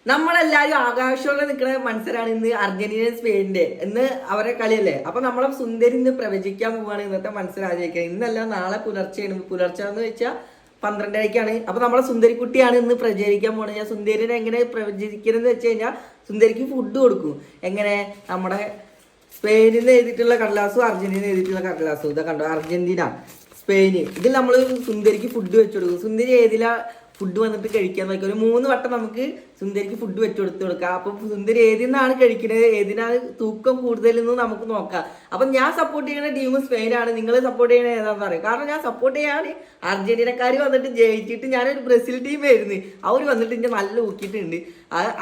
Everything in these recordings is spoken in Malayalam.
നമ്മളെല്ലാരും ആകാശത്തോടെ നിൽക്കുന്ന മത്സരമാണ് ഇന്ന് അർജന്റീന സ്പെയിനിന്റെ ഇന്ന് അവരെ കളിയല്ലേ. അപ്പൊ നമ്മളെ സുന്ദരി ഇന്ന് പ്രവചിക്കാൻ പോവാണ് ഇന്നത്തെ മത്സരം ആചരിക്കുക. ഇന്നല്ല നാളെ പുലർച്ചെയാണ്. പുലർച്ചെ എന്ന് വെച്ചാൽ 12:30-ക്കാണ്. അപ്പൊ നമ്മളെ സുന്ദരിക്കുട്ടിയാണ് ഇന്ന് പ്രചരിക്കാൻ പോകുന്നത്. ഞാൻ സുന്ദരിനെ എങ്ങനെ പ്രവചിക്കുന്നത് വെച്ച് കഴിഞ്ഞാൽ സുന്ദരിക്ക് ഫുഡ് കൊടുക്കും. എങ്ങനെ നമ്മുടെ സ്പെയിനിൽ എഴുതിയിട്ടുള്ള കടലാസും അർജന്റീന എഴുതിയിട്ടുള്ള കടലാസും ഇതാ കണ്ടോ, അർജന്റീന സ്പെയിന്. ഇതിൽ നമ്മൾ സുന്ദരിക്ക് ഫുഡ് വെച്ചു കൊടുക്കും. സുന്ദരി ഏതിലാ ഫുഡ് വന്നിട്ട് കഴിക്കാൻ നോക്കുക. ഒരു 3 വട്ടം നമുക്ക് സുന്ദരിക്ക് ഫുഡ് വെച്ച് കൊടുക്കാം. അപ്പം സുന്ദരി ഏതിനാണ് കഴിക്കുന്നത്, ഏതിനാണ് തൂക്കം കൂടുതലെന്ന് നമുക്ക് നോക്കാം. അപ്പം ഞാൻ സപ്പോർട്ട് ചെയ്യുന്ന ടീം സ്പെയിനാണ്. നിങ്ങൾ സപ്പോർട്ട് ചെയ്യണത് ഏതാണെന്ന് പറയും. കാരണം ഞാൻ സപ്പോർട്ട് ചെയ്യാൻ അർജന്റീനക്കാർ വന്നിട്ട് ജയിച്ചിട്ട് ഞാനൊരു ബ്രസീൽ ടീമായിരുന്നു. അവർ വന്നിട്ട് എനിക്ക് നല്ല ഊക്കിയിട്ടുണ്ട്.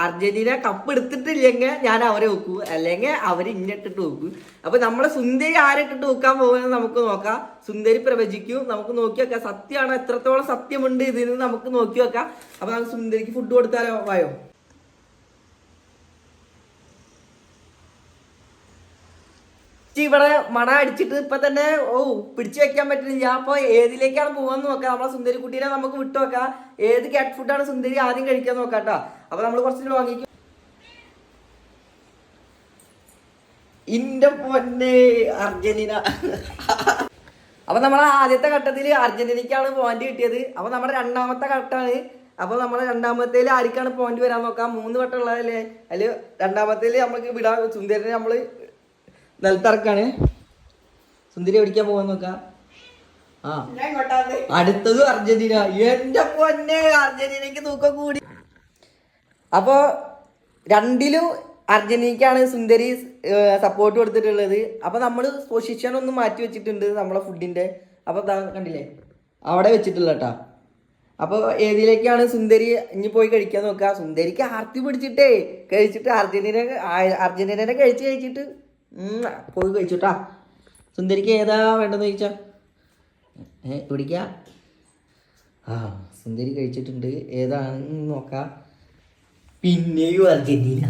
അർജന്റീന കപ്പ് എടുത്തിട്ടില്ലെങ്കിൽ ഞാൻ അവരെ വെക്കൂ, അല്ലെങ്കിൽ അവർ ഇന്നിട്ടിട്ട് വെക്കും. അപ്പൊ നമ്മളെ സുന്ദരി ആരിട്ടിട്ട് വെക്കാൻ പോകുന്നത് നമുക്ക് നോക്കാം. സുന്ദരി പ്രവചിക്കും, നമുക്ക് നോക്കി വെക്കാം. സത്യമാണ്, എത്രത്തോളം സത്യമുണ്ട് ഇതിന് നമുക്ക് നോക്കി വെക്കാം. അപ്പൊ നമുക്ക് സുന്ദരിക്ക് ഫുഡ് കൊടുത്താലോ? വായോ. ഇവിടെ മണ അടിച്ചിട്ട് ഇപ്പൊ തന്നെ പിടിച്ചു വെക്കാൻ പറ്റുന്നില്ല. അപ്പൊ ഏതിലേക്കാണ് പോവാന്ന് നോക്കാം. നമ്മളെ സുന്ദരി കുട്ടീനെ നമുക്ക് വിട്ടു വെക്കാം. ഏത് കാറ്റ് ഫുഡാണ് സുന്ദരി ആദ്യം കഴിക്കാൻ നോക്കാട്ടോ. അപ്പൊ നമ്മൾ കുറച്ച് വാങ്ങിക്കും. ഇന്റെ പൊന്നെ അർജന്റീന. അപ്പൊ നമ്മളെ ആദ്യത്തെ ഘട്ടത്തിൽ അർജന്റീനക്കാണ് പോയിന്റ് കിട്ടിയത്. അപ്പൊ നമ്മുടെ രണ്ടാമത്തെ ഘട്ടമാണ്. അപ്പൊ നമ്മളെ രണ്ടാമത്തേല് ആർക്കാണ് പോയിന്റ് വരാൻ നോക്കാം. 3 വട്ടം ഉള്ളതല്ലേ. അതില് രണ്ടാമത്തേല് നമുക്ക് വിടാൻ സുന്ദരിനെ നമ്മള് നിലത്തിറക്കാണ്. സുന്ദരി ഓടിക്കാൻ പോകാൻ നോക്കാം. അടുത്തത് അർജന്റീന. എന്റെ പൊന്നെ അർജന്റീനക്ക് തൂക്കം കൂടി. അപ്പൊ രണ്ടിലും അർജന്റീനക്കാണ് സുന്ദരി സപ്പോർട്ട് കൊടുത്തിട്ടുള്ളത്. അപ്പൊ നമ്മള് പൊസിഷൻ ഒന്ന് മാറ്റി വെച്ചിട്ടുണ്ട് നമ്മളെ ഫുഡിന്റെ. അപ്പൊ കണ്ടില്ലേ അവിടെ വെച്ചിട്ടുള്ള കേട്ടാ. അപ്പൊ ഏതിലേക്കാണ് സുന്ദരി ഇനി പോയി കഴിക്കാൻ നോക്കുക. സുന്ദരിക്ക് ആർത്തി പിടിച്ചിട്ടേ കഴിച്ചിട്ട് അർജന്റീനനെ കഴിച്ചിട്ട് പോയി കഴിച്ചുട്ടാ. സുന്ദരിക്ക് ഏതാ വേണ്ടെന്ന് ചോദിച്ചാ പിടിക്ക. സുന്ദരി കഴിച്ചിട്ടുണ്ട്. ഏതാണെന്ന് നോക്കാം. പിന്നെയും അർജന്റീന.